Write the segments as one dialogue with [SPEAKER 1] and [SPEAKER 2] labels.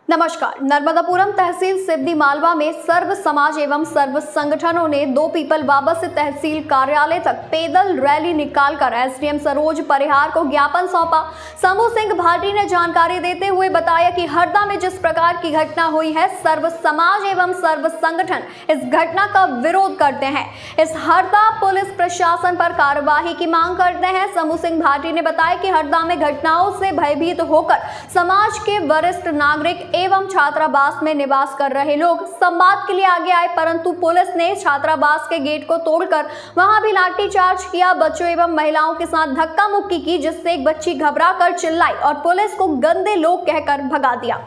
[SPEAKER 1] नमस्कार। नर्मदापुरम तहसील सिवनी मालवा में सर्व समाज एवं सर्व संगठनों ने 2 पीपल बाबा से तहसील कार्यालय तक पैदल रैली निकालकर एसडीएम सरोज परिहार को ज्ञापन सौंपा। शंभू सिंह भाटी ने जानकारी देते हुए बताया कि हरदा में जिस प्रकार की घटना हुई है, सर्व समाज एवं सर्व संगठन इस घटना का विरोध करते हैं। इस हरदा पुलिस प्रशासन पर कार्यवाही की मांग करते हैं। शंभू सिंह भाटी ने बताया कि हरदा में घटनाओं से भयभीत होकर समाज के वरिष्ठ नागरिक एवं छात्रावास में निवास कर रहे लोग संवाद के लिए आगे आए, परंतु पुलिस ने छात्रावास के गेट को तोड़कर वहां भी लाठीचार्ज किया। बच्चों एवं महिलाओं के साथ धक्का मुक्की की, जिससे एक बच्ची घबराकर चिल्लाई और पुलिस को गंदे लोग कहकर भगा दिया।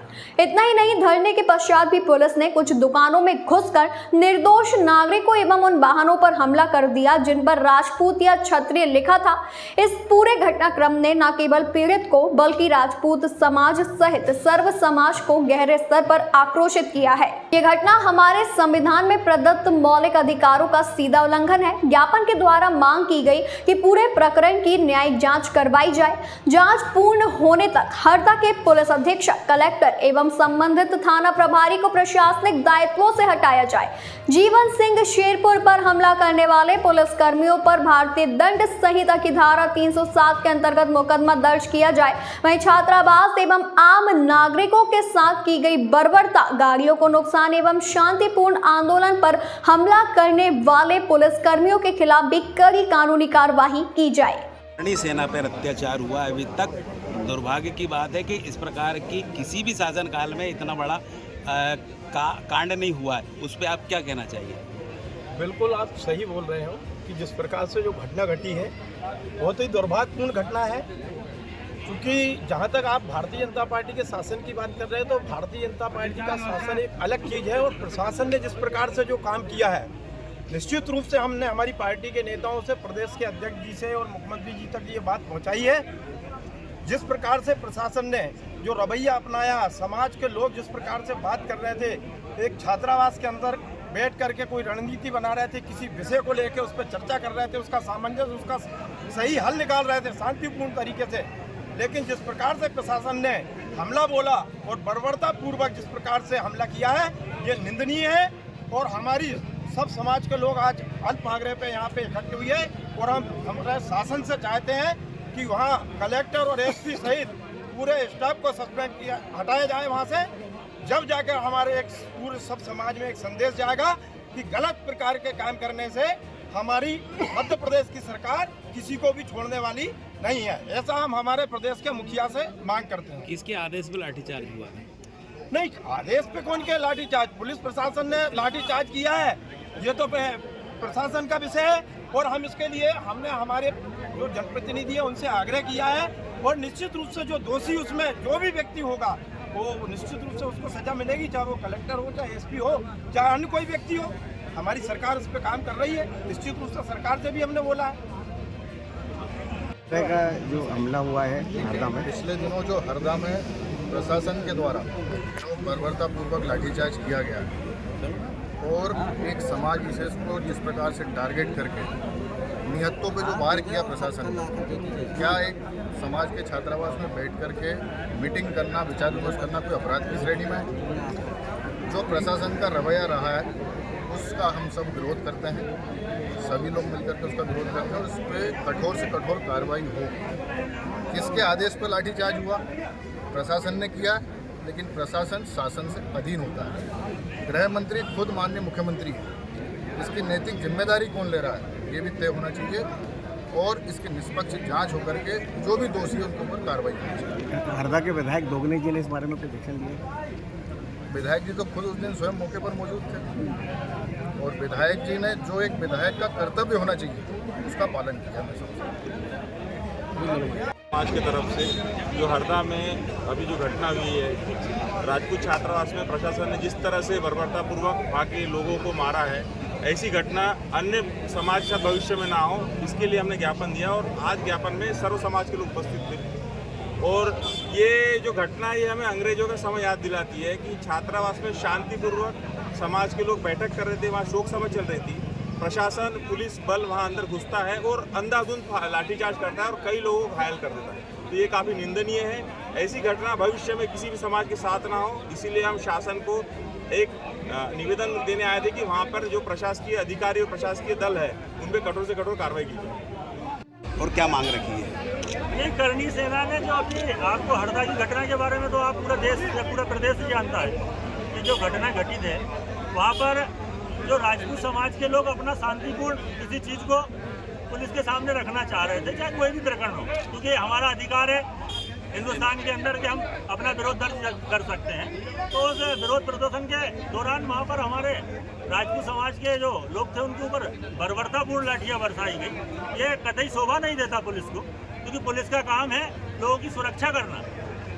[SPEAKER 1] इतना ही नहीं, धरने के पश्चात भी पुलिस ने कुछ दुकानों में घुसकर निर्दोष नागरिकों एवं उन वाहनों पर हमला कर दिया जिन पर राजपूत या क्षत्रिय लिखा था। इस पूरे घटनाक्रम ने न केवल पीड़ित को बल्कि राजपूत समाज सहित सर्व समाज को गहरे स्तर पर आक्रोशित किया है। ये घटना हमारे संविधान में प्रदत्त मौलिक अधिकारों का सीधा उल्लंघन है। ज्ञापन के द्वारा मांग की गई कि पूरे प्रकरण की न्यायिक जांच करवाई जाए। जांच पूर्ण होने तक हरदा के पुलिस अधीक्षक, कलेक्टर एवं संबंधित थाना प्रभारी को प्रशासनिक दायित्वों से हटाया जाए। जीवन सिंह शेरपुर पर हमला करने वाले पुलिस कर्मियों पर भारतीय दंड संहिता की धारा 307 के अंतर्गत मुकदमा दर्ज किया जाए। वहीं छात्रावास एवं आम नागरिकों के साथ की गई बर्बरता, गाड़ियों को नुकसान एवं शांतिपूर्ण आंदोलन पर हमला करने वाले पुलिस कर्मियों के खिलाफ भी कड़ी कानूनी कार्रवाई की जाए।
[SPEAKER 2] सेना पर अत्याचार हुआ। अभी तक दुर्भाग्य की बात है कि इस प्रकार की किसी भी शासन काल में इतना बड़ा कांड नहीं हुआ है। उस पर आप क्या कहना चाहिए?
[SPEAKER 3] बिल्कुल आप सही बोल रहे हो कि जिस प्रकार से जो घटना घटी है बहुत ही दुर्भाग्यपूर्ण घटना है। क्योंकि जहाँ तक आप भारतीय जनता पार्टी के शासन की बात कर रहे हैं तो भारतीय जनता पार्टी का शासन एक अलग चीज़ है और प्रशासन ने जिस प्रकार से जो काम किया है, निश्चित रूप से हमने हमारी पार्टी के नेताओं से, प्रदेश के अध्यक्ष जी से और मुख्यमंत्री जी तक ये बात पहुँचाई है। जिस प्रकार से प्रशासन ने जो रवैया अपनाया, समाज के लोग जिस प्रकार से बात कर रहे थे, एक छात्रावास के अंदर बैठ करके कोई रणनीति बना रहे थे, किसी विषय को लेकर उस पर चर्चा कर रहे थे, उसका सामंजस्य, उसका सही हल निकाल रहे थे शांतिपूर्ण तरीके से। लेकिन जिस प्रकार से प्रशासन ने हमला बोला और बर्बरता पूर्वक जिस प्रकार से हमला किया है, ये निंदनीय है। और हमारी सब समाज के लोग आज अल्पआग्रह पे यहाँ पे इकट्ठे हुए हैं और हम हमारे शासन से चाहते हैं कि वहाँ कलेक्टर और एसपी सहित पूरे स्टाफ को सस्पेंड किया, हटाया जाए वहाँ से। जब जाकर हमारे एक पूरे सब समाज में एक संदेश जाएगा कि गलत प्रकार के काम करने से हमारी मध्य प्रदेश की सरकार किसी को भी छोड़ने वाली नहीं है। ऐसा हम हमारे प्रदेश के मुखिया से मांग करते हैं।
[SPEAKER 2] किसके आदेश पर लाठीचार्ज हुआ है?
[SPEAKER 3] नहीं, आदेश पे कौन के लाठीचार्ज? पुलिस प्रशासन ने लाठीचार्ज किया है, ये तो प्रशासन का विषय है। और हम इसके लिए हमने हमारे जो जनप्रतिनिधि है उनसे आग्रह किया है और निश्चित रूप से जो दोषी उसमें जो भी व्यक्ति होगा वो निश्चित रूप से उसको सजा मिलेगी, चाहे वो कलेक्टर हो, चाहे एसपी हो, चाहे अन्य कोई व्यक्ति हो। हमारी सरकार उस पर काम कर रही है। निश्चित रूप से सरकार से भी हमने बोला है।
[SPEAKER 4] का जो हमला हुआ है हरदा में,
[SPEAKER 5] पिछले दिनों जो हरदा में प्रशासन के द्वारा जो बर्बरतापूर्वक लाठीचार्ज किया गया और एक समाज विशेष को जिस प्रकार से टारगेट करके निहत्तों पे जो वार किया प्रशासन ने, क्या एक समाज के छात्रावास में बैठ करके मीटिंग करना, विचार विमर्श करना कोई अपराध की श्रेणी में है? जो प्रशासन का रवैया रहा है उसका हम सब विरोध करते हैं। सभी लोग मिलकर के उसका विरोध करते हैं और उस पर कठोर से कठोर कार्रवाई हो। किसके आदेश पर लाठीचार्ज हुआ? प्रशासन ने किया, लेकिन प्रशासन शासन से अधीन होता है। गृह मंत्री खुद माननीय मुख्यमंत्री है। इसकी नैतिक जिम्मेदारी कौन ले रहा है, ये भी तय होना चाहिए और इसकी निष्पक्ष जांच होकर के जो भी दोषी है उनके ऊपर कार्रवाई होनी चाहिए।
[SPEAKER 4] हरदा के विधायक दोगने जी ने इस बारे में कोई एक्शन लिया?
[SPEAKER 5] विधायक जी तो खुद उस दिन स्वयं मौके पर मौजूद थे और विधायक जी ने जो एक विधायक का कर्तव्य होना चाहिए उसका पालन किया।
[SPEAKER 6] समाज की तरफ से जो हरदा में अभी जो घटना हुई है, राजपूत छात्रावास में प्रशासन ने जिस तरह से बर्बरतापूर्वक वहाँ के लोगों को मारा है, ऐसी घटना अन्य समाज का भविष्य में ना हो, इसके लिए हमने ज्ञापन दिया। और आज ज्ञापन में सर्व समाज के लोग उपस्थित थे और ये जो घटना है ये हमें अंग्रेजों का समय याद दिलाती है कि छात्रावास में शांतिपूर्वक समाज के लोग बैठक कर रहे थे, वहाँ शोक सभा चल रही थी। प्रशासन, पुलिस बल वहाँ अंदर घुसता है और अंधाधुंध लाठीचार्ज करता है और कई लोगों को घायल कर देता है। तो ये काफ़ी निंदनीय है। ऐसी घटना भविष्य में किसी भी समाज के साथ ना हो, इसीलिए हम शासन को एक निवेदन देने आए थे कि वहाँ पर जो प्रशासकीय अधिकारी और प्रशासकीय दल है उन पर कठोर से कठोर कार्रवाई की जाए।
[SPEAKER 2] और क्या मांग रखी है?
[SPEAKER 7] ये करणी सेना ने जो अभी आपको हरदा की घटना के बारे में तो आप पूरा देश या पूरा प्रदेश जानता है कि जो घटना घटित है वहाँ पर जो राजपूत समाज के लोग अपना शांतिपूर्ण किसी चीज़ को पुलिस के सामने रखना चाह रहे थे, चाहे कोई भी प्रकरण हो, क्योंकि हमारा अधिकार है हिंदुस्तान के अंदर कि हम अपना विरोध दर्ज कर सकते हैं। तो उस विरोध प्रदर्शन के दौरान वहाँ पर हमारे राजपूत समाज के जो लोग थे उनके ऊपर बर्बरतापूर्ण लाठियाँ बरसाई गई। ये कतई शोभा नहीं देता पुलिस को, क्योंकि पुलिस का काम है लोगों की सुरक्षा करना,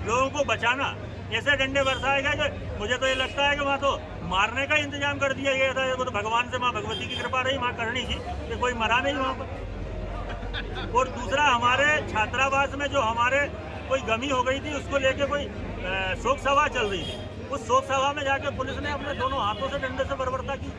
[SPEAKER 7] लोगों को बचाना। ऐसे डंडे बरसाए गए कि मुझे तो ये लगता है कि वहाँ तो मारने का इंतजाम कर दिया गया था। वो तो भगवान से माँ भगवती की कृपा रही, माँ करनी थी कि कोई मरा नहीं वहाँ पर। और दूसरा, हमारे छात्रावास में जो हमारे कोई गमी हो गई थी उसको लेके कोई शोक सभा चल रही थी। उस शोक सभा में जाके पुलिस ने अपने दोनों हाथों से डंडे से बर्बरता की।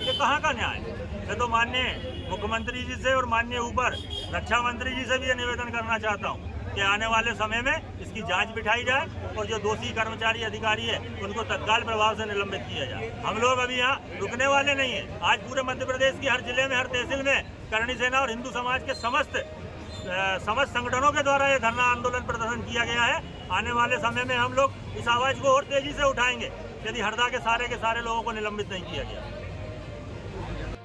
[SPEAKER 7] ये कहाँ का न्याय? मैं तो माननीय मुख्यमंत्री जी से और माननीय ऊपर रक्षा मंत्री जी से भी ये निवेदन करना चाहता हूँ कि आने वाले समय में इसकी जांच बिठाई जाए और जो दोषी कर्मचारी अधिकारी है उनको तत्काल प्रभाव से निलंबित किया जाए। हम लोग अभी यहाँ रुकने वाले नहीं हैं। आज पूरे मध्य प्रदेश की हर जिले में, हर तहसील में करणी सेना और हिंदू समाज के समस्त संगठनों के द्वारा ये धरना आंदोलन प्रदर्शन किया गया है। आने वाले समय में हम लोग इस आवाज़ को और तेजी से उठाएंगे यदि हरदा के सारे लोगों को निलंबित नहीं किया गया।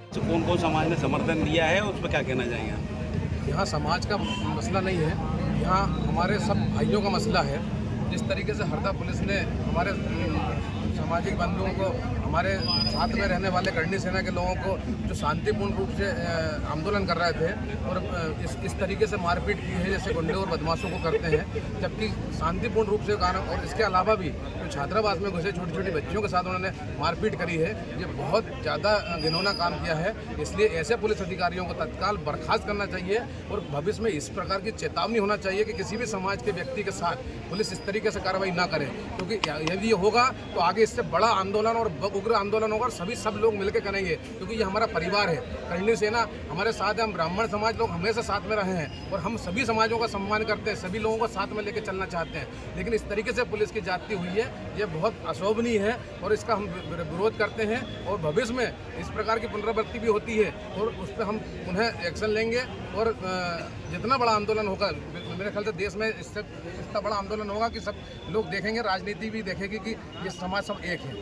[SPEAKER 2] तो कौन कौन समाज ने समर्थन दिया है, उस पर क्या कहना चाहेंगे?
[SPEAKER 8] यहाँ समाज का मसला नहीं है, यहाँ हमारे सब भाइयों का मसला है। जिस तरीके से हरदा पुलिस ने हमारे सामाजिक बंधुओं को, हमारे साथ में रहने वाले करणी सेना के लोगों को जो शांतिपूर्ण रूप से आंदोलन कर रहे थे और इस तरीके से मारपीट की है जैसे गुंडे और बदमाशों को करते हैं, जबकि शांतिपूर्ण रूप से कारण, और इसके अलावा भी जो छात्रावास में घुसे छोटी छोटी बच्चियों के साथ उन्होंने मारपीट करी है, ये बहुत ज़्यादा घिनौना काम किया है। इसलिए ऐसे पुलिस अधिकारियों को तत्काल बर्खास्त करना चाहिए और भविष्य में इस प्रकार की चेतावनी होना चाहिए कि किसी भी समाज के व्यक्ति के साथ पुलिस इस तरीके से कार्रवाई ना करे, क्योंकि यदि ये होगा तो आगे इससे बड़ा आंदोलन और उग्र आंदोलन होगा और सब लोग मिलकर करेंगे, क्योंकि ये हमारा परिवार है। करणी सेना हमारे साथ है, हम ब्राह्मण समाज लोग हमेशा साथ में रहे हैं और हम सभी समाजों का सम्मान करते हैं, सभी लोगों को साथ में लेकर चलना चाहते हैं। लेकिन इस तरीके से पुलिस की जाती हुई है, ये बहुत अशोभनीय है और इसका हम विरोध करते हैं और भविष्य में इस प्रकार की पुनरावृत्ति भी होती है और उस पर हम पुनः एक्शन लेंगे और जितना बड़ा आंदोलन होगा, मेरे ख्याल से देश में इससे इतना बड़ा आंदोलन होगा कि सब लोग देखेंगे, राजनीति भी देखेगी कि ये समाज सब एक है।